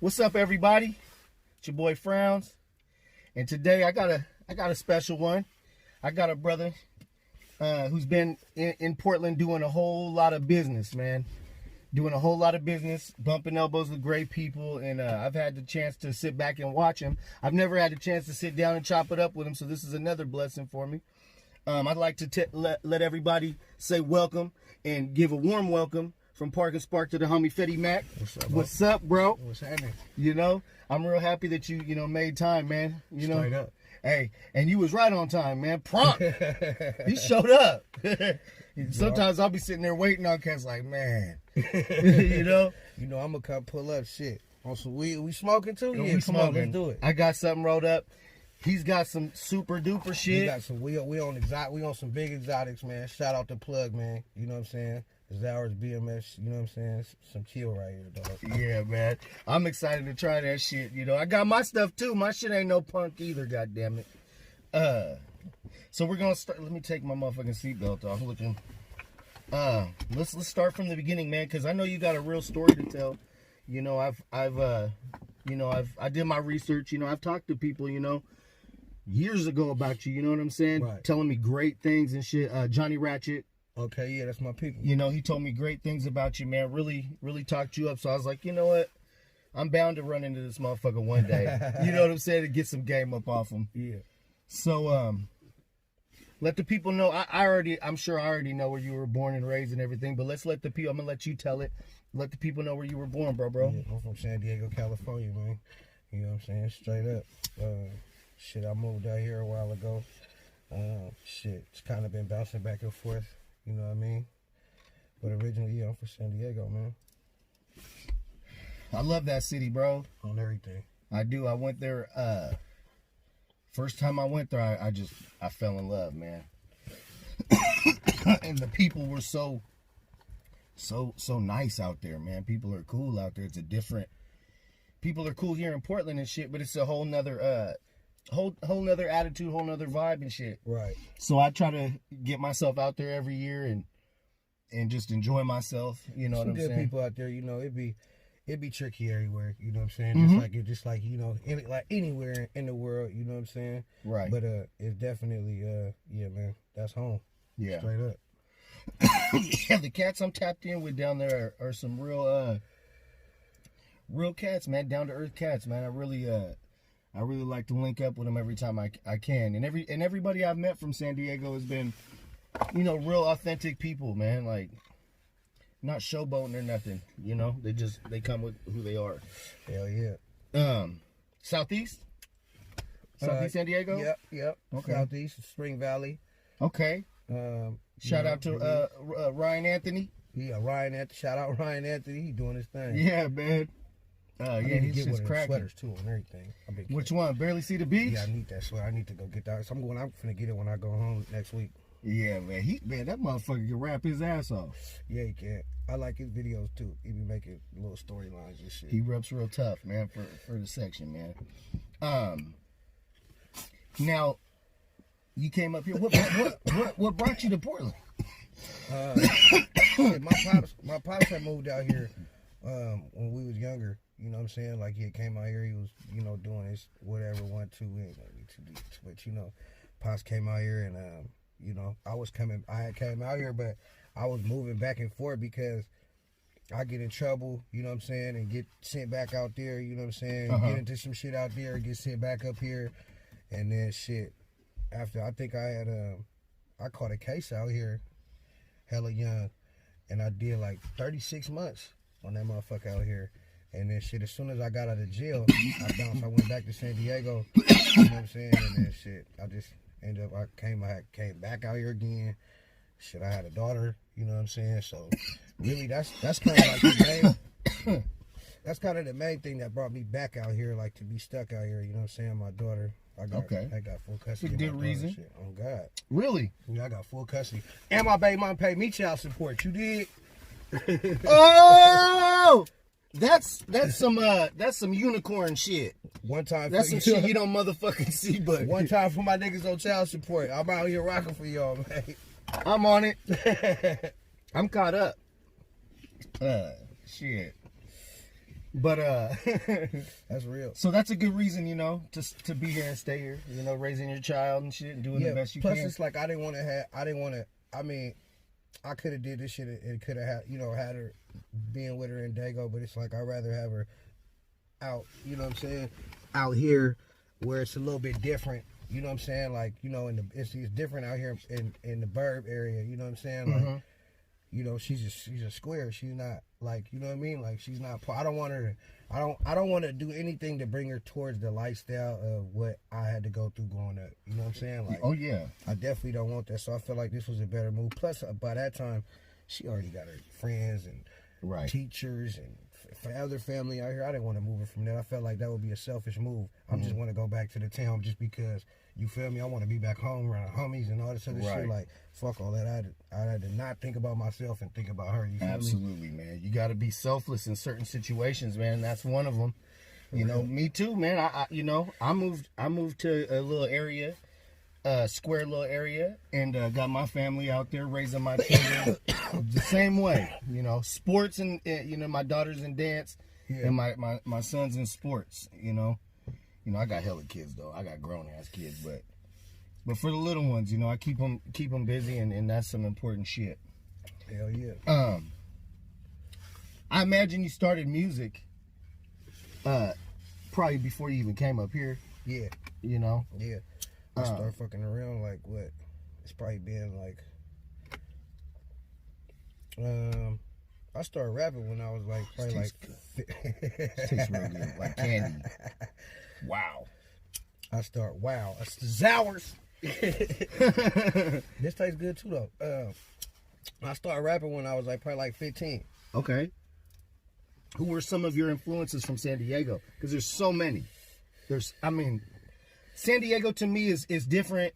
What's up, everybody? It's your boy Frowns, and today I got a special one. I got a brother who's been in Portland doing a whole lot of business, man. Doing a whole lot of business, bumping elbows with great people, and I've had the chance to sit back and watch him. I've never had the chance to sit down and chop it up with him, so this is another blessing for me. I'd like to let everybody say welcome and give a warm welcome from Park and Spark to the homie Fetti Mac. What's up, bro? What's happening? You know, I'm real happy that you made time, man. You know, straight up. Hey, and you was right on time, man. Prompt. You showed up. Sometimes I'll be sitting there waiting on cats like, man. you know, I'm gonna come pull up shit on some weed. We smoking too? Yeah, come on, let's do it. I got something rolled up. He's got some super duper shit. We got some. We on some big exotics, man. Shout out to Plug, man. You know what I'm saying? Zowers BMS. You know what I'm saying? Some chill right here, dog. Yeah, man. I'm excited to try that shit. You know, I got my stuff too. My shit ain't no punk either. God damn it. So we're gonna start. Let me take my motherfucking seatbelt off. Looking. Let's start from the beginning, man, because I know you got a real story to tell. You know, I did my research. You know, I've talked to people, you know, years ago about you. You know what I'm saying? Right. Telling me great things and shit. Johnny Ratchet. Okay, yeah, that's my people. You know, he told me great things about you, man. Really, really talked you up. So I was like, you know what? I'm bound to run into this motherfucker one day. You know what I'm saying? To get some game up off him. Yeah. So, let the people know. I'm sure I already know where you were born and raised and everything. But let's let the people. I'm gonna let you tell it. Let the people know where you were born, bro. Yeah, I'm from San Diego, California, man. You know what I'm saying? Straight up. I moved out here a while ago. It's kind of been bouncing back and forth. You know what I mean? But originally, yeah, I'm from San Diego, man. I love that city, bro. On everything. I do. I went there. First time I went there, I fell in love, man. And the people were so nice out there, man. People are cool out there. It's a different. People are cool here in Portland and shit, but it's a whole nother whole nother attitude, whole nother vibe and shit. Right. So I try to get myself out there every year and just enjoy myself. You know what I'm saying? Some good people out there. You know, it'd be tricky everywhere. You know what I'm saying? Mm-hmm. Just like you know, like anywhere in the world. You know what I'm saying? Right. But it's definitely yeah, man. That's home. Yeah. Straight up. Yeah, the cats I'm tapped in with down there are some real cats, man. Down to earth cats, man. I really like to link up with them every time I can. And everybody I've met from San Diego has been, you know, real authentic people, man. Like, not showboating or nothing. You know, they come with who they are. Hell yeah. Southeast San Diego. Yep. Okay. Southeast Spring Valley. Okay. Shout out to Ryan Anthony. Yeah, Ryan Anthony. Shout out Ryan Anthony. He doing his thing. Yeah, man. Yeah, he's get just one of cracking. sweaters too and everything. Which one? Barely See the Beach? Yeah, I need that sweater. I need to go get that. So I'm finna get it when I go home next week. Yeah, man. That motherfucker can rap his ass off. Yeah, he can. I like his videos too. He be making little storylines and shit. He reps real tough, man, for the section, man. Now, you came up here. What brought you to Portland? My pops had moved out here when we was younger. You know what I'm saying? Like, he came out here, he was, you know, doing his whatever, but, you know, Pops came out here and, you know, I had came out here, but I was moving back and forth because I get in trouble, you know what I'm saying, and get sent back out there, you know what I'm saying, get into some shit out there, get sent back up here, and then shit, after, I think I caught a case out here, hella young, and I did like 36 months on that motherfucker out here. And then shit, as soon as I got out of jail, I bounced. I went back to San Diego. You know what I'm saying? And then shit, I just ended up. I came back out here again. Shit, I had a daughter. You know what I'm saying? So really, that's kind of like the main. That's kind of the main thing that brought me back out here, like to be stuck out here. You know what I'm saying? My daughter. I got full custody. For good reason. Shit. Oh God. Really? Yeah, I got full custody. And my baby mom paid me child support. You did? Oh. That's some unicorn shit. One time, that's some shit you don't motherfucking see. But one time for my niggas on child support. I'm out here rocking for y'all, man. I'm on it. I'm caught up. Shit. But that's real. So that's a good reason, you know, to be here and stay here. You know, raising your child and shit and doing the best you plus can. Plus, it's like I mean, I could have did this shit and could have had, you know, had her being with her in Dago, but it's like I'd rather have her out, you know what I'm saying, out here where it's a little bit different. You know what I'm saying? Like, you know, it's different out here in the Burb area. You know what I'm saying? Like, you know, she's a square. She's not like, you know what I mean? Like, she's not. I don't want her. I don't want to do anything to bring her towards the lifestyle of what I had to go through growing up. You know what I'm saying? Like, oh yeah. I definitely don't want that. So I feel like this was a better move. Plus, by that time, she already got her friends and teachers and for other family out here. I didn't want to move her from there. I felt like that would be a selfish move. I just want to go back to the town just because, you feel me? I want to be back home around homies and all this other shit. Like, fuck all that. I had to not think about myself and think about her. You feel Absolutely, me? Man. You got to be selfless in certain situations, man. That's one of them. You know, me too, man. I moved to a little area, square little area, and got my family out there raising my children the same way. You know, sports and you know, my daughter's in dance, and my son's in sports. You know, I got hella kids though. I got grown ass kids, but for the little ones, you know, I keep them busy, and that's some important shit. Hell yeah. I imagine you started music, probably before you even came up here. Yeah. You know. Yeah. I started fucking around like what? It's probably been like. I started rapping when I was like probably tastes real good, like candy. Wow. Wow. It's the Zowers. This tastes good too though. I started rapping when I was like probably like 15. Okay. Who were some of your influences from San Diego? Because there's so many. San Diego to me is different.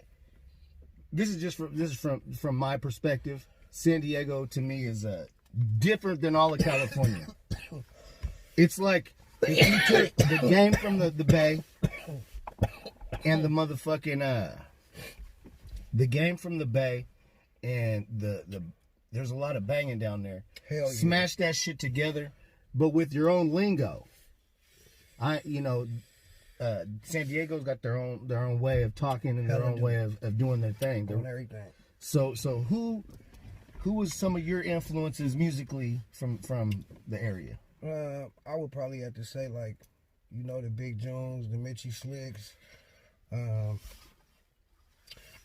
This is from my perspective. San Diego to me is different than all of California. It's like if you took the game from the Bay and the motherfucking the game from the Bay and the there's a lot of banging down there. Hell yeah. Smash that shit together, but with your own lingo. San Diego's got their own way of talking and their own way of doing their thing. Doing everything. So who was some of your influences musically from the area? I would probably have to say like, you know, the Big Jones, the Mitchie Slicks.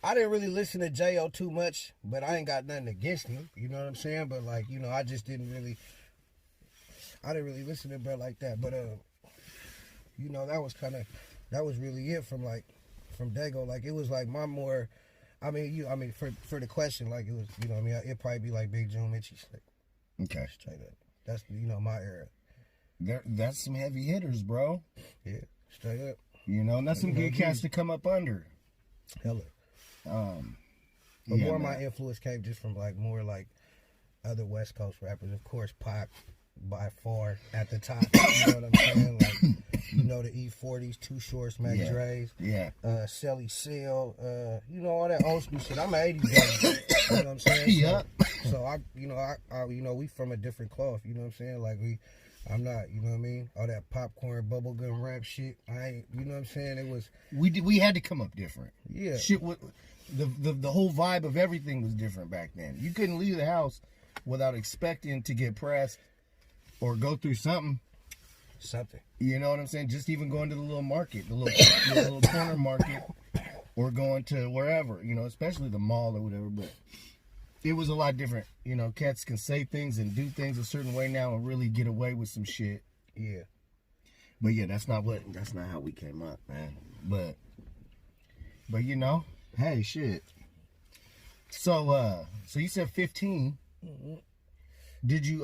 I didn't really listen to J.O. too much, but I ain't got nothing against him. You know what I'm saying? But like, you know, I didn't really listen to bro like that. But you know, that was really it from Dago. Like, it was like my more, for the question, like, it was, you know what I mean, it'd probably be like Big Joe, Mitchie Slick. Okay. Straight up. That's, you know, my era. That's some heavy hitters, bro. Yeah, straight up. You know, and that's some good cats to come up under. Hella. But more of my influence came just from like more like other West Coast rappers. Of course, Pac by far at the top. You know what I'm saying? Like, you know, the E40s, Too Shorts, Mac Dre's, Sally Seal, you know, all that old school shit. I'm an 80s baby. You know what I'm saying? So we from a different cloth. You know what I'm saying? Like I'm not, you know what I mean? All that popcorn, bubblegum rap shit. I ain't, you know what I'm saying? It was... We had to come up different. Yeah. Shit, the whole vibe of everything was different back then. You couldn't leave the house without expecting to get pressed or go through something. You know what I'm saying? Just even going to the little market, the little corner market, or going to wherever, you know, especially the mall or whatever, but... It was a lot different. You know, cats can say things and do things a certain way now and really get away with some shit. Yeah. But yeah, that's not how we came up, man. But you know, hey, shit. So you said 15. Mm-hmm. Did you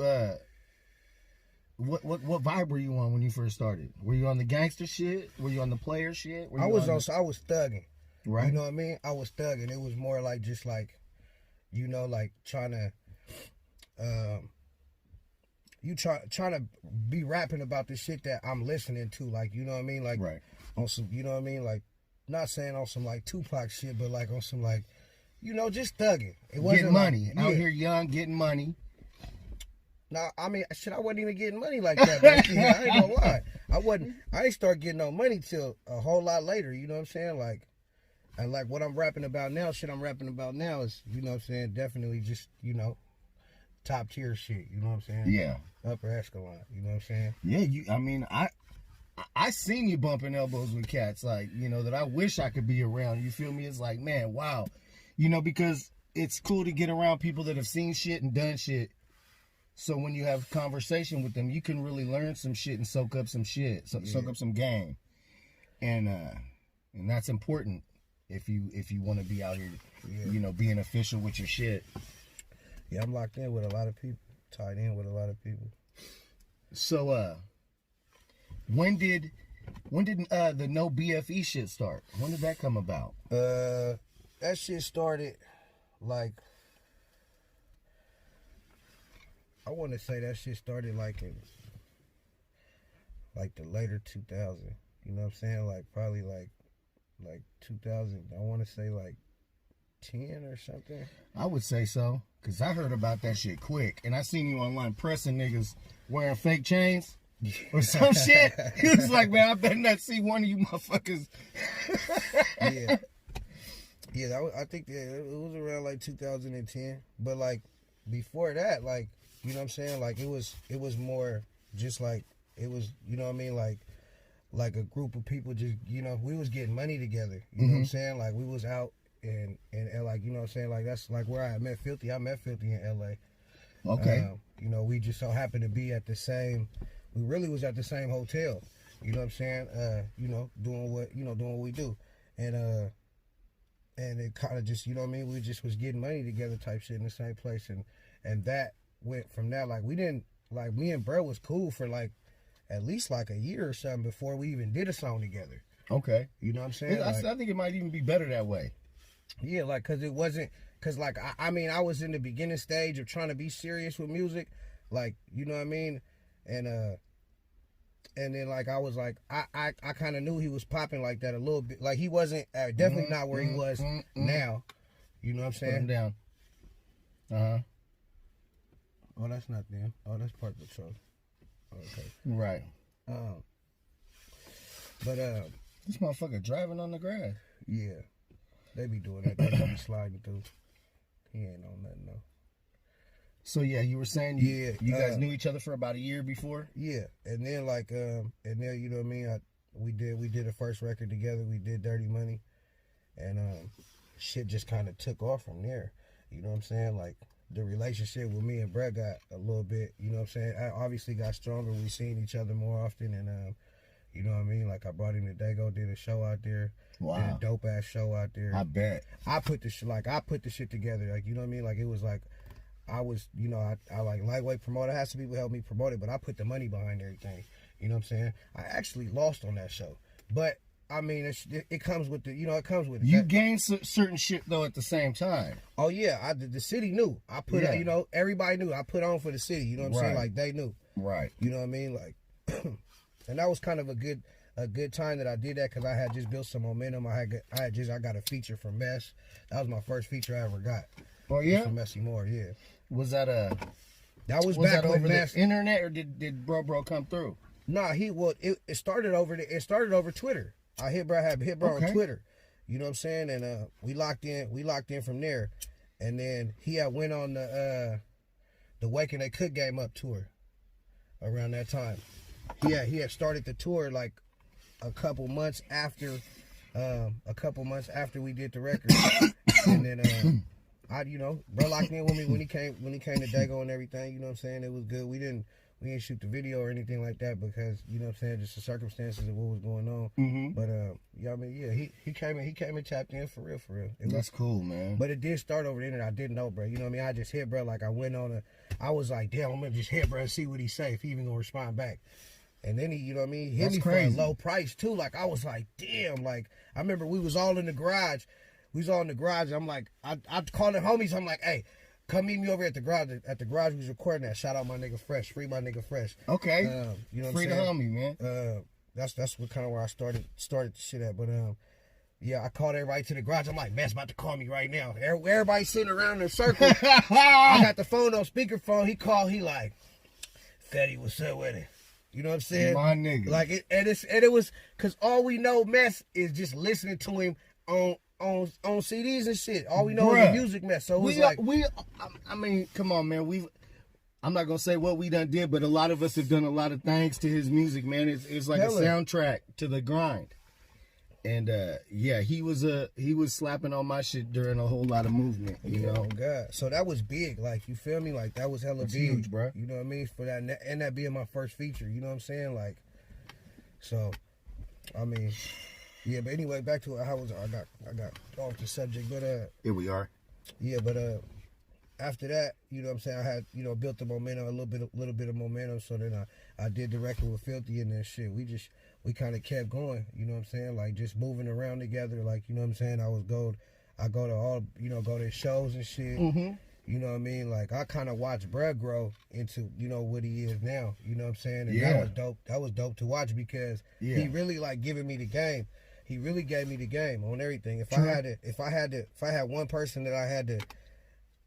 what vibe were you on when you first started? Were you on the gangster shit? Were you on the player shit? I was thugging. Right. You know what I mean? I was thugging. It was more like just like, you know, like trying to be rapping about the shit that I'm listening to, like, you know what I mean, like on some, you know what I mean, like, not saying on some like Tupac shit, but like on some like, you know, just thugging. It wasn't getting money like, out here, young, getting money. Nah, I mean, shit, I wasn't even getting money like that back then. I ain't gonna lie. I ain't start getting no money till a whole lot later, you know what I'm saying? Like, and like what I'm rapping about now, shit I'm rapping about now is, you know what I'm saying, definitely just, you know, top tier shit, you know what I'm saying? Yeah. Upper echelon, you know what I'm saying? Yeah, I mean, I seen you bumping elbows with cats, like, you know, that I wish I could be around. You feel me? It's like, man, wow. You know, because it's cool to get around people that have seen shit and done shit. So when you have conversation with them, you can really learn some shit and soak up some shit, soak up some game. And that's important if you want to be out here, you know, being official with your shit. Yeah, I'm locked in with a lot of people, tied in with a lot of people. So, when did the no BFE shit start? When did that come about? That shit started like, I want to say that shit started like in like the later 2000. You know what I'm saying? Like probably like 2000. I want to say like 10 or something. I would say so, cause I heard about that shit quick, and I seen you online pressing niggas wearing fake chains or some shit. He was like, man, I better not see one of you motherfuckers. Yeah, I think that it was around like 2010. But like before that, like, you know what I'm saying? Like it was more just like, it was, you know what I mean? Like a group of people just, you know, we was getting money together. You know what I'm saying? Like we was out and like, you know what I'm saying? Like that's like where I met Filthy. I met Filthy in LA. Okay. You know, we just so happened to be at the same, we really was at the same hotel. You know what I'm saying? You know, doing what we do. And it kind of just, you know what I mean? We just was getting money together type shit in the same place. And that went from that. Like we didn't, like me and bro was cool for like at least like a year or something before we even did a song together. Okay. You know what I'm saying? Like, I think it might even be better that way. Yeah, like, cause it wasn't, cause like, I mean, I was in the beginning stage of trying to be serious with music. Like, you know what I mean? And then like, I was like, I kind of knew he was popping like that a little bit. Like he wasn't, definitely not where he was now. You know what I'm saying? Put him down. Uh-huh. Oh, that's not them. Oh, that's part of the show. Okay. Right. But this motherfucker driving on the grass. Yeah, they be doing that. They be sliding through. He ain't on nothing though. So yeah, you were saying you guys knew each other for about a year before. Yeah, and then like and then you know what I mean. We did a first record together. We did Dirty Money, and shit just kind of took off from there. You know what I'm saying? Like the relationship with me and Brett got a little bit. You know what I'm saying? I obviously got stronger. We seen each other more often, and you know what I mean? Like I brought him to Dago, did a show out there. Wow. Did a dope ass show out there. I bet. I put the shit together. Like, you know what I mean? Like it was like, I was, you know, I like lightweight promoter. I had some people help me promote it, but I put the money behind everything. You know what I'm saying? I actually lost on that show, but I mean, it comes with the, you know, it comes with it. You gained certain shit though at the same time. Oh yeah, the city knew. I put, you know, everybody knew. I put on for the city. You know what I'm saying? Like they knew. Right. You know what I mean? Like, and that was kind of a good time that I did that because I had just built some momentum. I got a feature from Mess. That was my first feature I ever got. Oh yeah. From Messy Moore, yeah. Was that That was back that over Mess, the internet, or did bro come through? Nah, it started over Twitter. I hit bro on Twitter. You know what I'm saying? And we locked in from there. And then he had went on the Waking They Cook Game Up tour around that time. He had started the tour like a couple months after we did the record. And then you know, bro locked in with me when he came to Dago and everything, you know what I'm saying? It was good. We didn't shoot the video or anything like that because, you know what I'm saying, just the circumstances of what was going on. Mm-hmm. But yeah, I mean, yeah, he came and tapped in for real. That's cool, man. But it did start over the internet. I didn't know, bro. You know what I mean? I just hit bro, like I went on I was like, damn, I'm gonna just hit bro and see what he say, if he even gonna respond back. And then he, you know what I mean, hit me for a low price too. Like I was like, damn, like I remember we was all in the garage. And I'm like, I called the homies. I'm like, hey, come meet me over at the garage. At the garage we was recording that. Shout out my nigga Fresh. Free my nigga Fresh. Okay. You know what Free I'm the saying? homie, man. That's what kind of where I started the shit at. But yeah, I called everybody to the garage. I'm like, man's about to call me right now. Everybody sitting around in a circle. I got the phone on speakerphone. He called. He like, Fetti, what's up with it? You know what I'm saying? My nigga. Like it was because all we know, mess, is just listening to him on CDs and shit. All we know is the music mess. So I mean, come on, man. I'm not gonna say what we done did, but a lot of us have done a lot of things to his music, man. It's like a soundtrack to the grind. And yeah, he was slapping on my shit during a whole lot of movement, you know. Oh God! So that was big, like, you feel me? Like, that was hella big, huge, bro. You know what I mean? For that, and that being my first feature, you know what I'm saying? Like, so, I mean, yeah. But anyway, back to how was I got off the subject, but here we are. Yeah, but after that, you know what I'm saying, I had, you know, built the momentum, a little bit of momentum. So then I did the record with Filthy and then shit. We kind of kept going, you know what I'm saying? Like, just moving around together, like, you know what I'm saying? I go to all, you know, go to shows and shit. Mm-hmm. You know what I mean? Like, I kind of watched Bruh grow into, you know, what he is now. You know what I'm saying? And that was dope. That was dope to watch because he really, like, giving me the game. He really gave me the game on everything. If I had one person that I had to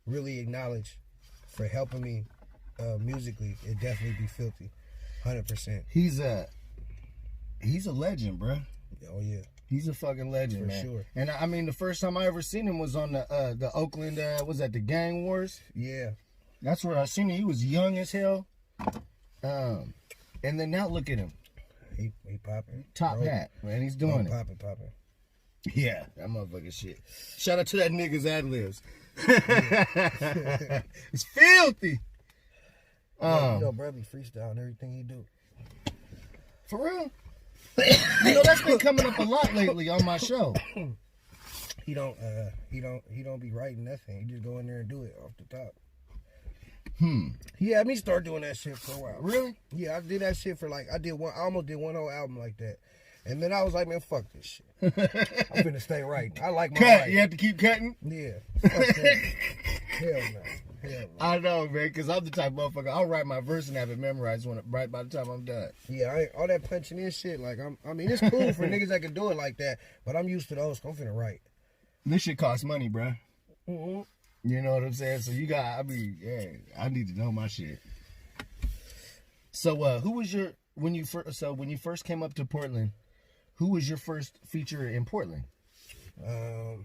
really acknowledge for helping me musically, it'd definitely be Filthy. 100%. He's a legend, bro. Oh yeah, he's a fucking legend, for man. Sure. And I mean, the first time I ever seen him was on the Oakland. Was that the Gang Wars? Yeah, that's where I seen him. He was young as hell. And then now look at him. He popping. Top hat, man. He's doing it. Popping. Yeah, that motherfucking shit. Shout out to that nigga's ad libs. It's filthy. You know, bro, be freestyle and everything he do. For real? You know, that's been coming up a lot lately on my show. He don't be writing nothing. He just go in there and do it off the top. He had me start doing that shit for a while. Really? Yeah, I did that shit for like, I almost did one whole album like that. And then I was like, man, fuck this shit. I'm finna stay writing. I like my writing. You have to keep cutting? Yeah. Fuck that. Hell no. I know, man, because I'm the type of motherfucker. I'll write my verse and have it memorized right by the time I'm done. Yeah, all that punching in shit. Like, I mean, it's cool for niggas that can do it like that, but I'm used to those. I'm finna write. This shit costs money, bro. Mm-hmm. You know what I'm saying? So I need to know my shit. So, who was when you first came up to Portland? Who was your first feature in Portland? My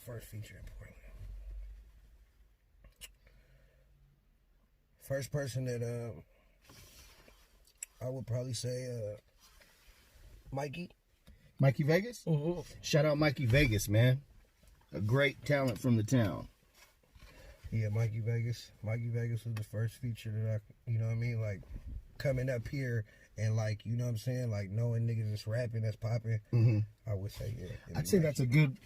first feature in Portland. First person that I would probably say Mikey. Mikey Vegas? Mm-hmm. Shout out Mikey Vegas, man. A great talent from the town. Yeah, Mikey Vegas. Mikey Vegas was the first feature that I, you know what I mean? Like, coming up here and, like, you know what I'm saying? Like, knowing niggas that's rapping, that's popping. Mm-hmm. I would say, yeah. I'd say that's a good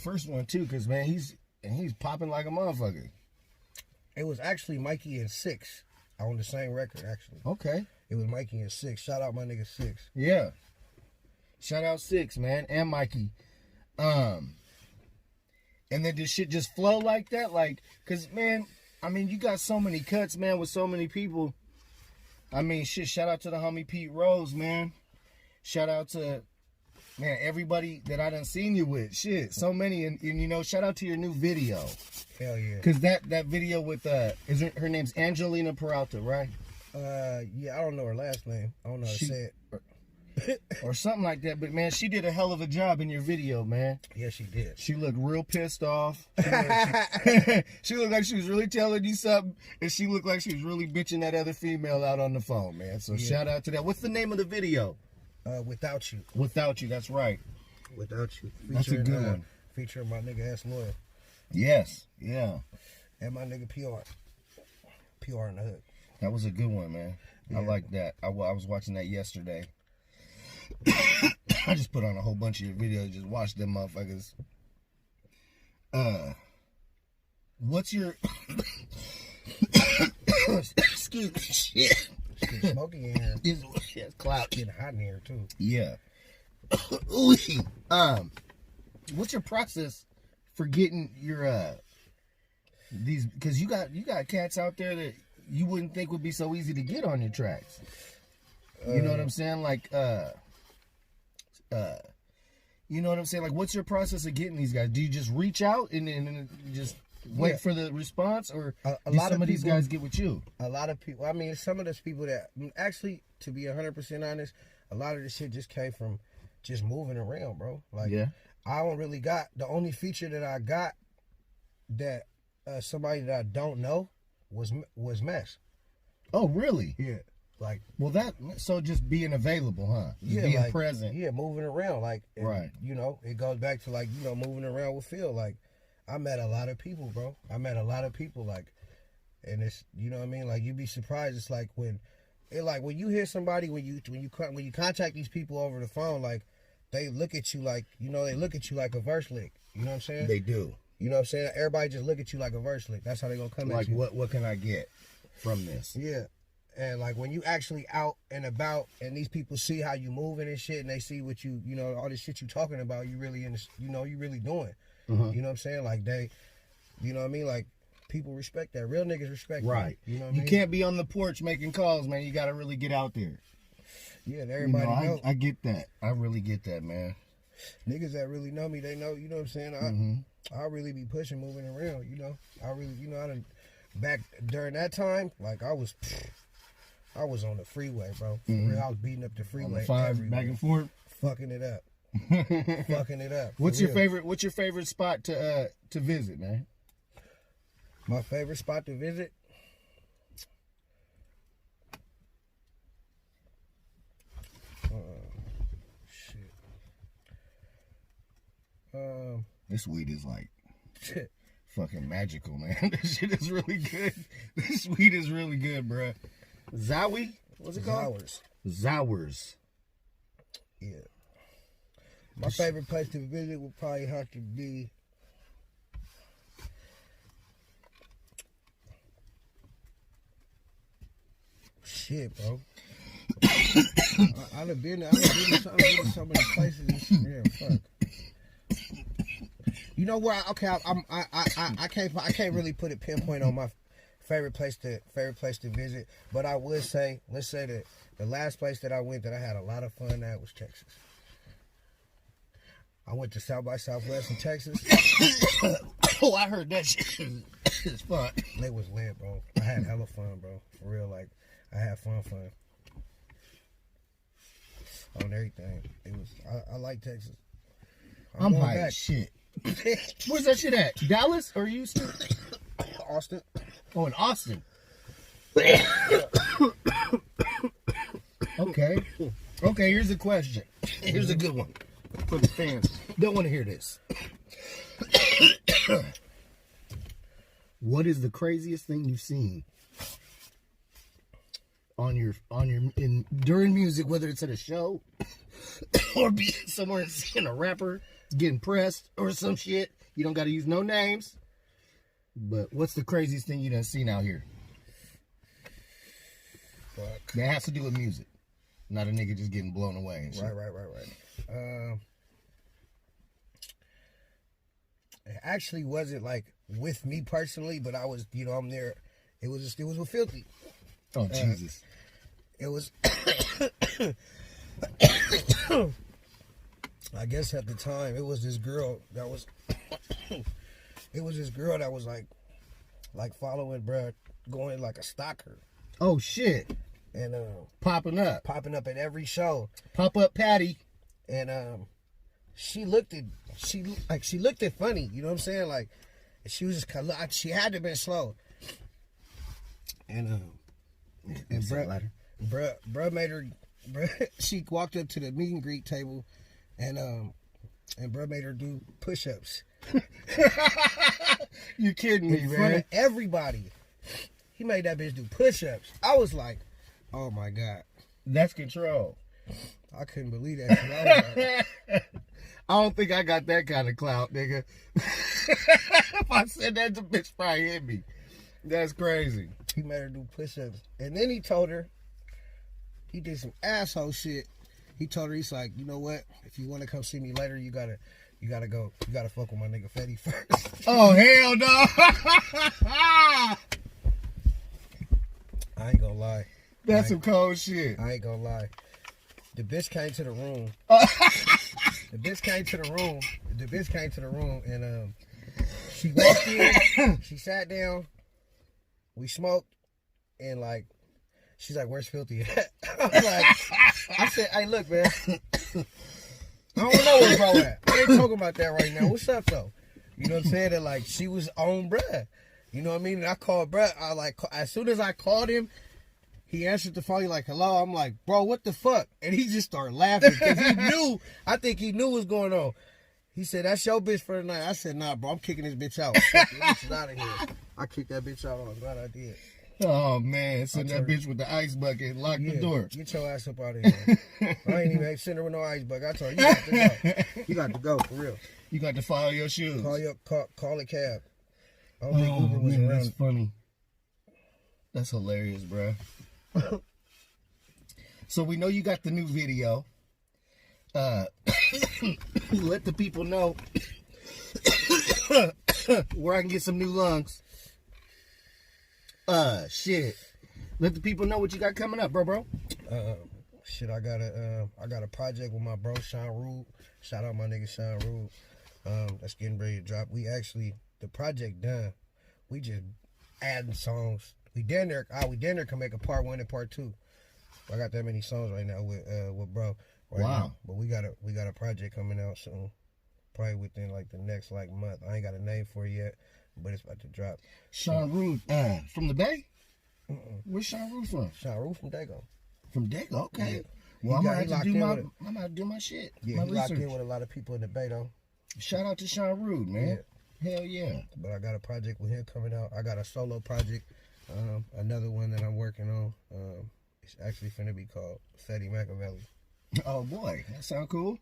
first one, too, because, man, he's popping like a motherfucker. It was actually Mikey and Six on the same record, actually. Okay. It was Mikey and Six. Shout out my nigga Six. Yeah. Shout out Six, man, and Mikey. And then did shit just flow like that? Like, because, man, I mean, you got so many cuts, man, with so many people. I mean, shit, shout out to the homie Pete Rose, man. Shout out to, man, everybody that I done seen you with. Shit, so many. And you know, shout out to your new video. Hell yeah. Because that video with, her name's Angelina Peralta, right? Yeah, I don't know her last name. I don't know how to say it. Or something like that. But, man, she did a hell of a job in your video, man. Yeah, she did. She looked real pissed off. She looked like she was really telling you something, and she looked like she was really bitching that other female out on the phone, man. So shout out to that. What's the name of the video? Without You. Without You, that's right. Without You. That's a good one. Featuring my nigga S. Loyal. Yes, yeah. And my nigga PR. PR in the hood. That was a good one, man. Yeah. I like that. I was watching that yesterday. I just put on a whole bunch of your videos, just watch them motherfuckers. What's your excuse me, shit. It's smoky in here. It's cloud. It's getting hot in here too. Yeah. What's your process for getting your these, because you got cats out there that you wouldn't think would be so easy to get on your tracks. You know what I'm saying? Like you know what I'm saying? Like, what's your process of getting these guys? Do you just reach out and then just wait for the response, or a do lot some of these people- guys get with you? A lot of people. I mean, some of those people that actually, to be 100% honest, a lot of this shit just came from just moving around, bro. Like, Yeah. I don't really got the only feature that I got that somebody that I don't know was Mesh. Oh, really? Yeah. Like, Well, so just being available, huh? Just being like, present. Yeah, moving around. Like, Right. You know, it goes back to like, you know, moving around with Phil. Like, I met a lot of people, bro. Like, and it's, you know what I mean? Like, you'd be surprised. It's like when you hear somebody, when you contact these people over the phone, like, they look at you like, you know, they look at you like a verse lick. You know what I'm saying? They do. You know what I'm saying? Everybody just look at you like a verse lick. That's how they gonna come Like, at you. what can I get from this? Yeah. And like when you actually out and about and these people see how you moving and shit, and they see what you know, all this shit you talking about, you really you really doing. Uh-huh. You know what I'm saying? Like they, you know what I mean? Like people respect that. Real niggas respect Right. that. You know what I You mean? can't be on the porch making calls, man. You got to really get out there. Yeah, and everybody know. I get that. I really get that, man. Niggas that really know me, they know. You know what I'm saying? I really be pushing, moving around. You know, I really, you know, I done back during that time. Like I was on the freeway, bro. For real, I was beating up the freeway. On the 5 everywhere. back and forth. Fucking it up. Fucking it up. What's For your real. What's your favorite spot to visit, man? My favorite spot to visit? Shit. This weed is like fucking magical, man. This shit is really good. This weed is really good, bro. Zowie? What's it called? Zowers. Yeah. My favorite place to visit would probably have to be shit, bro. I've been to so many places and shit. Yeah, fuck. You know where? I can't really put a pinpoint on my favorite place to visit, but I would say, let's say that the last place that I went that I had a lot of fun at was Texas. I went to South by Southwest in Texas. Oh, I heard that shit. It's fun. It was lit, bro. I had hella fun, bro. For real, like I had fun. On everything. It was. I like Texas. I'm going hyped. back. Shit. Where's that shit at? Dallas or Houston? Austin. Oh, in Austin. Okay. Okay, here's a question. Here's a good one for the fans. Don't want to hear this. What is the craziest thing you've seen during music, whether it's at a show or being somewhere and seeing a rapper getting pressed or some shit? You don't got to use no names. But what's the craziest thing you done seen out here? Fuck. That has to do with music. Not a nigga just getting blown away and shit. Right. It actually wasn't like with me personally, but I was, you know, I'm there. It was with Filthy. Oh, Jesus. It was. I guess at the time it was this girl that was. It was this girl that was like following, bruh, going like a stalker. Oh, shit. And Popping up at every show. Pop up Patty. And she looked at funny, you know what I'm saying? Like she was just kind of, she had to been slow. And bruh made her, she walked up to the meet and greet table, and bruh made her do push-ups. You kidding me, In man? front of everybody. He made that bitch do push-ups. I was like, oh my God. That's control. I couldn't believe that shit. I was like, I don't think I got that kind of clout, nigga. If I said that, the bitch probably hit me. That's crazy. he made her do push-ups. And then he told her, he did some asshole shit. He told her, he's like, you know what? If you want to come see me later, you gotta go. You gotta fuck with my nigga Fetti first. Oh, hell no. I ain't gonna lie. That's some cold shit. I ain't gonna lie. The bitch came to the room. The bitch came to the room, and She walked in, she sat down, we smoked, and like, she's like, "Where's Filthy at?" I said, "Hey, look, man, I don't know where bro at. I ain't talking about that right now. What's up, though?" You know what I'm saying? And like, she was on bruh. You know what I mean? And I called bruh. As soon as I called him, he answered the phone. He like, "Hello." I'm like, "Bro, what the fuck?" And he just started laughing because he knew. I think he knew what's going on. He said, "That's your bitch for the night." I said, "Nah, bro, I'm kicking this bitch out. Fuck the bitch is out of here." I kicked that bitch out. I'm glad I did. Oh man, send that bitch with the ice bucket and lock the door. Get your ass up out of here. I ain't even send her with no ice bucket. I told her, you got to go. You got to go, for real. You got to file your shoes. Call a cab. I don't think Uber was around. That's funny. That's hilarious, bro. So we know you got the new video. Let the people know where I can get some new lungs. Shit. Let the people know what you got coming up, bro. Shit, I got a project with my bro Sean Rude. Shout out my nigga Sean Rude. That's getting ready to drop. The project done. We just adding songs. We damn near can make a part 1 and part 2. I got that many songs right now with bro. Wow. But we got a project coming out soon. Probably within like the next month. I ain't got a name for it yet, but it's about to drop. Sean Rude, from the Bay? Where's Sean Rude from? Sean Rude from Dago. From Dago, okay. Yeah. Well, I'm gonna do my shit. Yeah, my he locked in with a lot of people in the Bay though. Shout out to Sean Rude, man. Yeah. Hell yeah. But I got a project with him coming out. I got a solo project, another one that I'm working on. It's actually finna be called Fetti Mac Interview. Oh boy, that sound cool.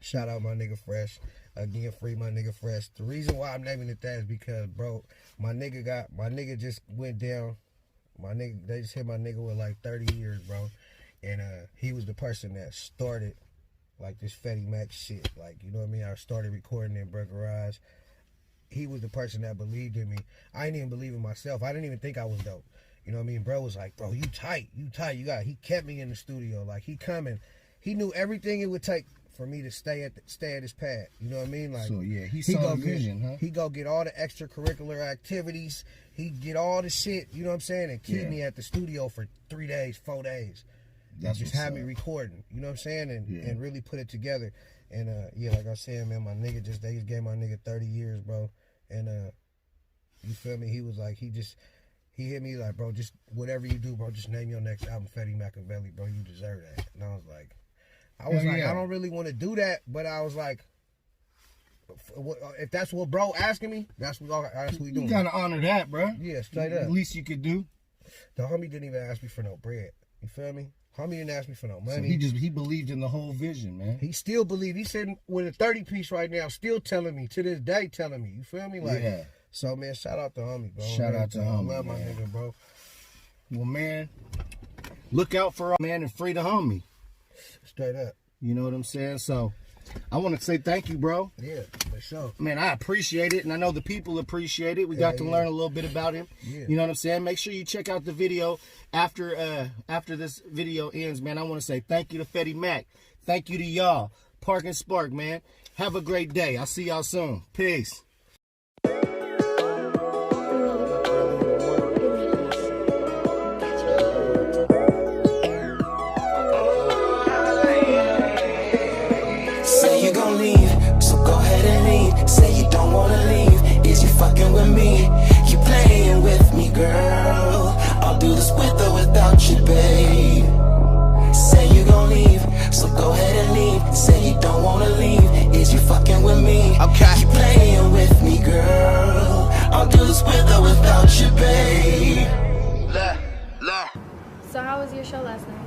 Shout out my nigga Fresh. Again, free my nigga Fresh. The reason why I'm naming it that is because, bro, my nigga just went down. They just hit my nigga with like 30 years, bro. And he was the person that started like this Fetti Mac shit. Like, you know what I mean? I started recording in Bro Garage. He was the person that believed in me. I didn't even believe in myself. I didn't even think I was dope. You know what I mean? Bro was like, "Bro, you tight. He kept me in the studio. Like, he coming. He knew everything it would take for me to stay at his pad. You know what I mean? Like, so yeah, he saw the vision, huh? He go get all the extracurricular activities. He get all the shit, you know what I'm saying, and keep me at the studio for 3 days, 4 days. That's just have me recording, you know what I'm saying, and really put it together. And like I said, man, my nigga they just gave my nigga 30 years, bro. And you feel me? He was like, he hit me like, "Bro, just whatever you do, bro, just name your next album Fetti Machiavelli, bro. You deserve that." And I was like, I don't really want to do that, but I was like, if that's what bro asking me, that's what we doing. You gotta honor that, bro. Yeah, straight up. At least you could do. The homie didn't even ask me for no bread. You feel me? Homie didn't ask me for no money. So he believed in the whole vision, man. He still believed. He said with a 30 piece right now, still telling me to this day, telling me. You feel me? Like, yeah. So man, shout out to homie, bro. Shout out to homie. I love my nigga, bro. Well, man, look out for our man and free the homie. Straight up. You know what I'm saying? So I want to say thank you, bro. Yeah, for sure. Man, I appreciate it, and I know the people appreciate it. We got to learn a little bit about him. Yeah. You know what I'm saying? Make sure you check out the video after this video ends, man. I want to say thank you to Fetti Mac. Thank you to y'all. Park and Spark, man. Have a great day. I'll see y'all soon. Peace. Fucking with me, you playing with me, girl. I'll do this with or without you, babe. Say you gon' leave, so go ahead and leave. Say you don't wanna leave, is you fucking with me? Okay. You playing with me, girl. I'll do this with or without you, babe. So how was your show last night?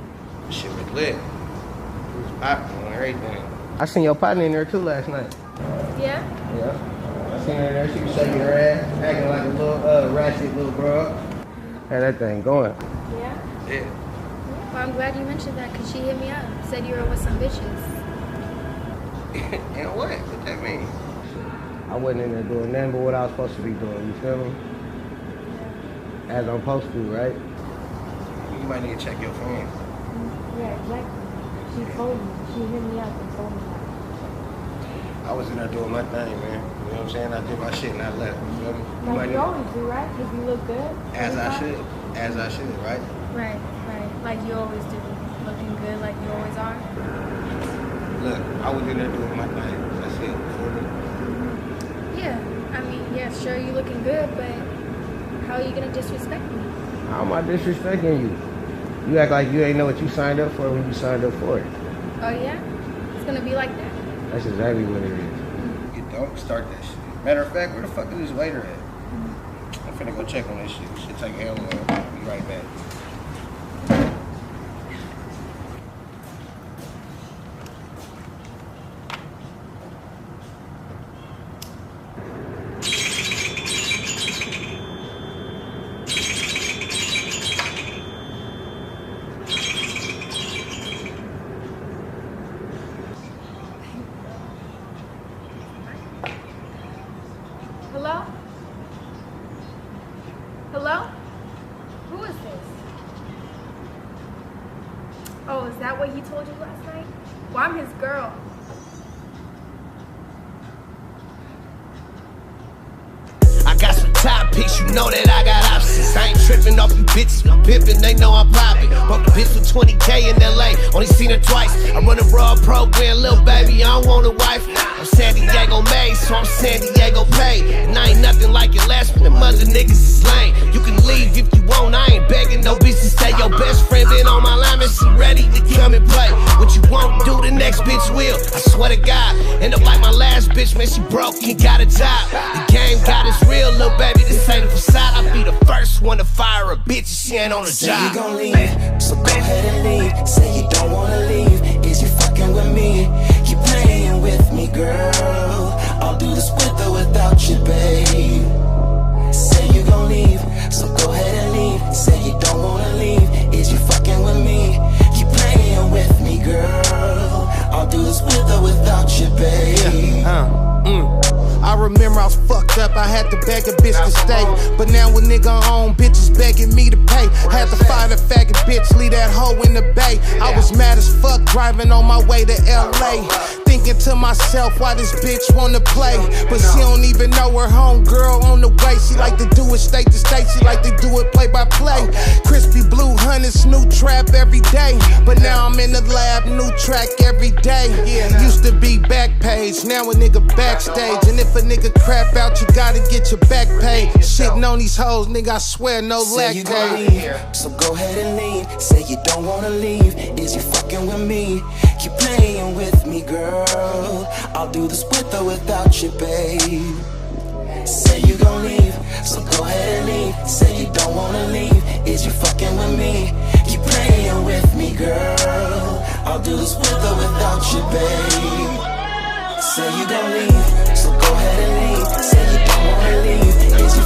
Shit was lit. It was popping and everything. I seen your partner in there too last night. Yeah? Yeah. Seen her there, she was shaking her ass, acting like a little ratchet little girl. Had that thing going. Yeah? Yeah. Well, I'm glad you mentioned that because she hit me up. Said you were with some bitches. And what? What that mean? I wasn't in there doing nothing but what I was supposed to be doing, you feel me? Yeah. As I'm supposed to, right? You might need to check your phone. Yeah, exactly. She told me. She hit me up and told me that. I was in there doing my thing, man. You know what I'm saying? I did my shit and I left. You feel me? Like you always do, right? Because you look good. As I should. As I should, right? Right. Like you always do. Looking good like you always are. Look, I was in there doing my thing. That's it. You feel me? Yeah. I mean, yeah, sure you looking good, but how are you going to disrespect me? How am I disrespecting you? You act like you ain't know what you signed up for when you signed up for it. Oh, yeah? It's going to be like that. That's exactly what it is. You don't start that shit. Matter of fact, where the fuck is this waiter at? I'm finna go check on this shit. Shit take hell long. I'll be right back. Hello? Hello? Who is this? Oh, is that what he told you last night? Well, I'm his girl. I got some top picks, you know that I got options. I ain't tripping off you bitches, I'm pimping, they know I'm popping. Broke a bitch for 20K in LA, only seen her twice. I run a raw program, little baby, I don't want a wife. I'm San Diego made, so I'm San Diego paid. And I ain't nothing like it last, but them other niggas is lame. You can leave if you want, I ain't begging no bitch to stay. Your best friend been on my line, and she ready to come and play. What you won't do, the next bitch will. I swear to God, end up like my last bitch, man, she broke and got a job. The game got us real, little baby, this ain't a facade. I'll be the first one to fire a bitch if she ain't on the Say job. you gon' leave, so go ahead and leave. Say you don't wanna leave, is you fucking with me? You playing with me, girl. I'll do this with or without you, babe. Say you gon' leave, so go ahead and leave. Say you don't wanna leave, is you fucking with me? You playing with me, girl. I'll do this with or without you, babe. I remember I was fucked up, I had to beg a bitch to stay. But now a nigga on, bitches begging me to pay. Had to fight a faggot bitch, leave that hoe in the bay. I was mad as fuck driving on my way to LA. Thinking to myself, why this bitch wanna play? But she don't even know her home girl on the way. She like to do it state to state, she like to do it play by play. Crispy blue hundreds, new trap every day. But now I'm in the lab, new track every day. Used to be back page, now a nigga backstage. And if a nigga crap out, you gotta get your back paid. Shitting on these hoes, nigga, I swear no Say you gon' lactate. leave, so go ahead and leave. Say you don't wanna leave, is you fucking with me? You playing with me, girl. I'll do this with or without you, babe. Say you gon' leave, so go ahead and leave. Say you don't wanna leave, is you fucking with me? You playing with me, girl. I'll do this with or without you, babe. Say you gon' leave, so go ahead and leave. Say you don't wanna leave, is you